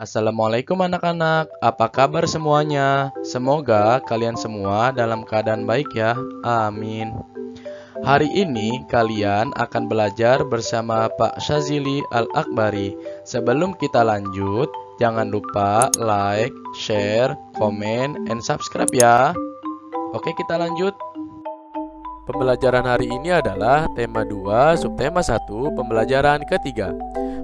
Assalamualaikum anak-anak, apa kabar semuanya? Semoga kalian semua dalam keadaan baik ya, amin. Hari ini kalian akan belajar bersama Pak Syazili Al-Akbari. Sebelum kita lanjut, jangan lupa like, share, komen, and subscribe ya. Oke, kita lanjut. Pembelajaran hari ini adalah tema 2, subtema 1, pembelajaran ketiga.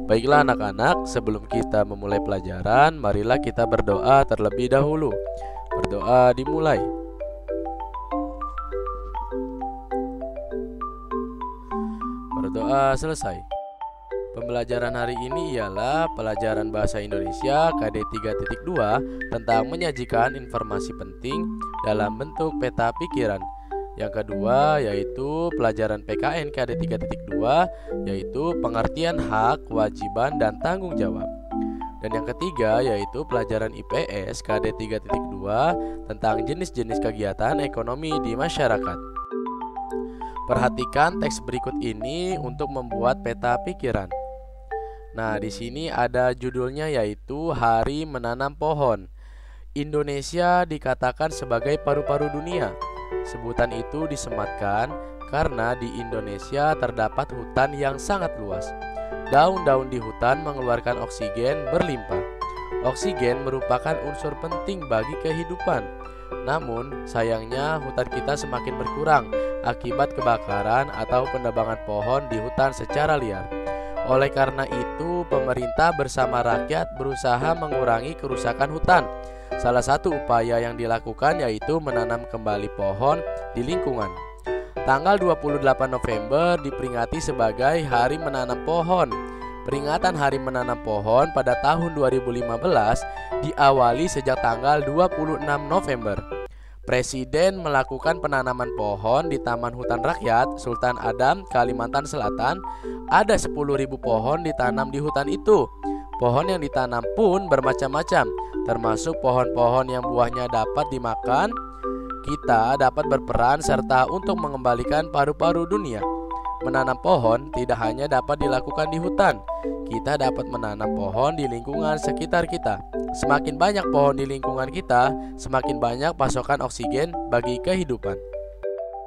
Baiklah anak-anak, sebelum kita memulai pelajaran, marilah kita berdoa terlebih dahulu. Berdoa dimulai. Berdoa selesai. Pembelajaran hari ini ialah pelajaran Bahasa Indonesia KD 3.2 tentang menyajikan informasi penting dalam bentuk peta pikiran. Yang kedua yaitu pelajaran PKN KD 3.2 yaitu pengertian hak, kewajiban, dan tanggung jawab. Dan yang ketiga yaitu pelajaran IPS KD 3.2 tentang jenis-jenis kegiatan ekonomi di masyarakat. Perhatikan teks berikut ini untuk membuat peta pikiran. Nah, di sini ada judulnya yaitu Hari Menanam Pohon. Indonesia dikatakan sebagai paru-paru dunia. Sebutan itu disematkan karena di Indonesia terdapat hutan yang sangat luas. Daun-daun di hutan mengeluarkan oksigen berlimpah. Oksigen merupakan unsur penting bagi kehidupan. Namun, sayangnya hutan kita semakin berkurang akibat kebakaran atau penebangan pohon di hutan secara liar. Oleh karena itu, pemerintah bersama rakyat berusaha mengurangi kerusakan hutan. Salah satu upaya yang dilakukan yaitu menanam kembali pohon di lingkungan. Tanggal 28 November diperingati sebagai Hari Menanam Pohon. Peringatan Hari Menanam Pohon pada tahun 2015 diawali sejak tanggal 26 November. Presiden melakukan penanaman pohon di Taman Hutan Rakyat Sultan Adam, Kalimantan Selatan. Ada 10.000 pohon ditanam di hutan itu. Pohon yang ditanam pun bermacam-macam, termasuk pohon-pohon yang buahnya dapat dimakan. Kita dapat berperan serta untuk mengembalikan paru-paru dunia. Menanam pohon tidak hanya dapat dilakukan di hutan. Kita dapat menanam pohon di lingkungan sekitar kita. Semakin banyak pohon di lingkungan kita, semakin banyak pasokan oksigen bagi kehidupan.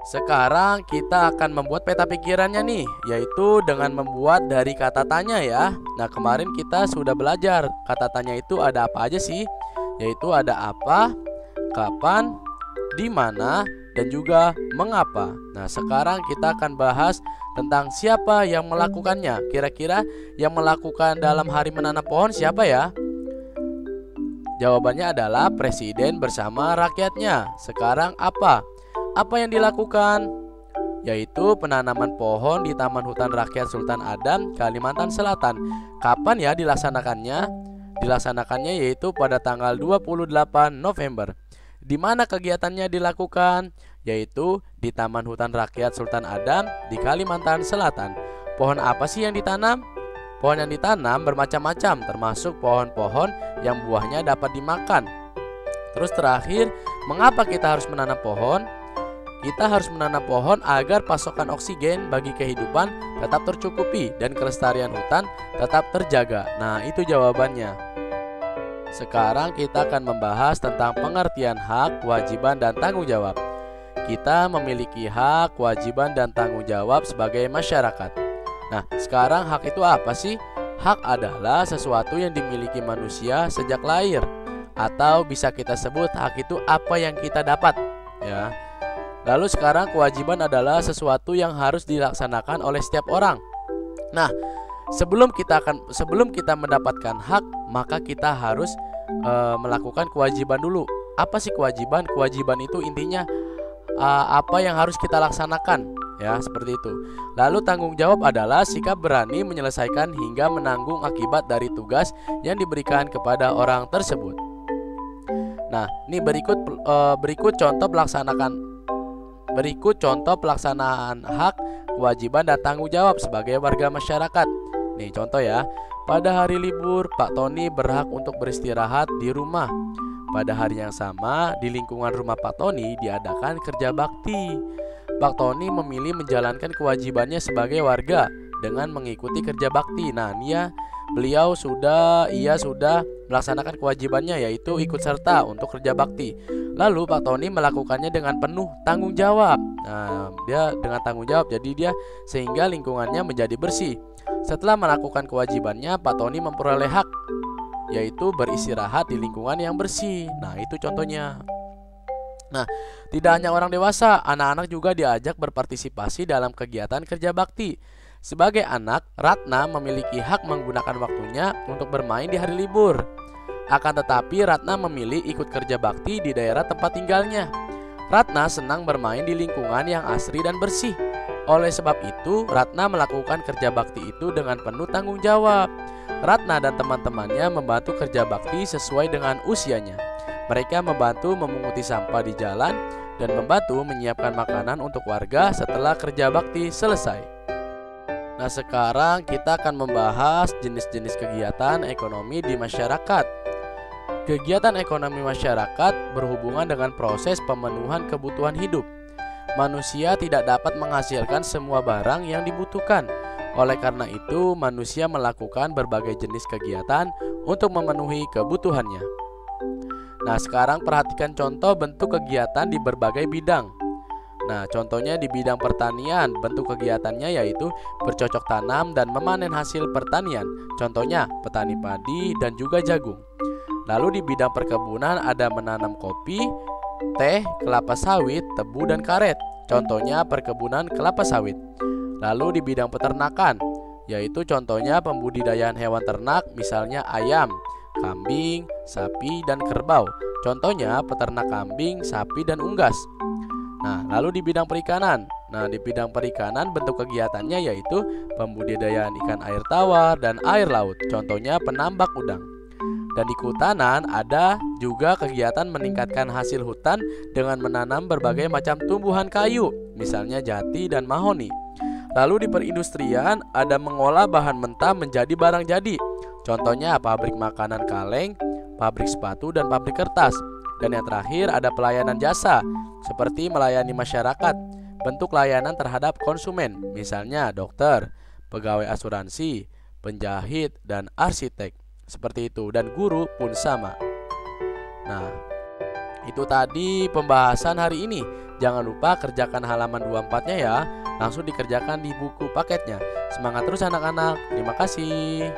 Sekarang kita akan membuat peta pikirannya nih, yaitu dengan membuat dari kata tanya ya. Nah, kemarin kita sudah belajar kata tanya itu ada apa aja sih? Yaitu ada apa, kapan, di mana, dan juga mengapa. Nah, sekarang kita akan bahas tentang siapa yang melakukannya. Kira-kira yang melakukan dalam Hari Menanam Pohon siapa ya? Jawabannya adalah presiden bersama rakyatnya. Sekarang apa? Apa yang dilakukan? Yaitu penanaman pohon di Taman Hutan Rakyat Sultan Adam, Kalimantan Selatan. Kapan ya dilaksanakannya? Dilaksanakannya yaitu pada tanggal 28 November. Di mana kegiatannya dilakukan? Yaitu di Taman Hutan Rakyat Sultan Adam di Kalimantan Selatan. Pohon apa sih yang ditanam? Pohon yang ditanam bermacam-macam, termasuk pohon-pohon yang buahnya dapat dimakan. Terus terakhir, mengapa kita harus menanam pohon? Kita harus menanam pohon agar pasokan oksigen bagi kehidupan tetap tercukupi dan kelestarian hutan tetap terjaga. Nah, itu jawabannya. Sekarang kita akan membahas tentang pengertian hak, kewajiban, dan tanggung jawab. Kita memiliki hak, kewajiban, dan tanggung jawab sebagai masyarakat. Nah, sekarang hak itu apa sih? Hak adalah sesuatu yang dimiliki manusia sejak lahir, atau bisa kita sebut hak itu apa yang kita dapat, ya. Lalu sekarang kewajiban adalah sesuatu yang harus dilaksanakan oleh setiap orang. Nah, sebelum kita mendapatkan hak, maka kita harus melakukan kewajiban dulu. Apa sih kewajiban? Kewajiban itu intinya apa yang harus kita laksanakan, ya, seperti itu. Lalu tanggung jawab adalah sikap berani menyelesaikan hingga menanggung akibat dari tugas yang diberikan kepada orang tersebut. Nah, ini berikut contoh pelaksanaan hak, kewajiban, dan tanggung jawab sebagai warga masyarakat. Nih contoh ya. Pada hari libur, Pak Tony berhak untuk beristirahat di rumah. Pada hari yang sama, di lingkungan rumah Pak Tony diadakan kerja bakti. Pak Tony memilih menjalankan kewajibannya sebagai warga dengan mengikuti kerja bakti. Nah, dia ia sudah melaksanakan kewajibannya, yaitu ikut serta untuk kerja bakti. Lalu Pak Tony melakukannya dengan penuh tanggung jawab. Nah, dia dengan tanggung jawab, jadi dia sehingga lingkungannya menjadi bersih. Setelah melakukan kewajibannya, Pak Tony memperoleh hak, yaitu beristirahat di lingkungan yang bersih. Nah, itu contohnya. Nah, tidak hanya orang dewasa, anak-anak juga diajak berpartisipasi dalam kegiatan kerja bakti. Sebagai anak, Ratna memiliki hak menggunakan waktunya untuk bermain di hari libur. Akan tetapi, Ratna memilih ikut kerja bakti di daerah tempat tinggalnya. Ratna senang bermain di lingkungan yang asri dan bersih. Oleh sebab itu, Ratna melakukan kerja bakti itu dengan penuh tanggung jawab. Ratna dan teman-temannya membantu kerja bakti sesuai dengan usianya. Mereka membantu memunguti sampah di jalan dan membantu menyiapkan makanan untuk warga setelah kerja bakti selesai. Nah, sekarang kita akan membahas jenis-jenis kegiatan ekonomi di masyarakat. Kegiatan ekonomi masyarakat berhubungan dengan proses pemenuhan kebutuhan hidup. Manusia tidak dapat menghasilkan semua barang yang dibutuhkan. Oleh karena itu, manusia melakukan berbagai jenis kegiatan untuk memenuhi kebutuhannya. Nah, sekarang perhatikan contoh bentuk kegiatan di berbagai bidang. Nah, contohnya di bidang pertanian, bentuk kegiatannya yaitu bercocok tanam dan memanen hasil pertanian. Contohnya petani padi dan juga jagung. Lalu di bidang perkebunan ada menanam kopi, teh, kelapa sawit, tebu, dan karet. Contohnya perkebunan kelapa sawit. Lalu di bidang peternakan, yaitu contohnya pembudidayaan hewan ternak, misalnya ayam, kambing, sapi, dan kerbau. Contohnya peternak kambing, sapi, dan unggas. Nah, lalu di bidang perikanan. Nah, di bidang perikanan bentuk kegiatannya yaitu pembudidayaan ikan air tawar dan air laut. Contohnya penambak udang. Dan di kehutanan ada juga kegiatan meningkatkan hasil hutan dengan menanam berbagai macam tumbuhan kayu, misalnya jati dan mahoni. Lalu di perindustrian ada mengolah bahan mentah menjadi barang jadi. Contohnya pabrik makanan kaleng, pabrik sepatu, dan pabrik kertas. Dan yang terakhir ada pelayanan jasa, seperti melayani masyarakat, bentuk layanan terhadap konsumen, misalnya dokter, pegawai asuransi, penjahit, dan arsitek. Seperti itu, dan guru pun sama. Nah, itu tadi pembahasan hari ini. Jangan lupa kerjakan halaman 24-nya ya. Langsung dikerjakan di buku paketnya. Semangat terus anak-anak. Terima kasih.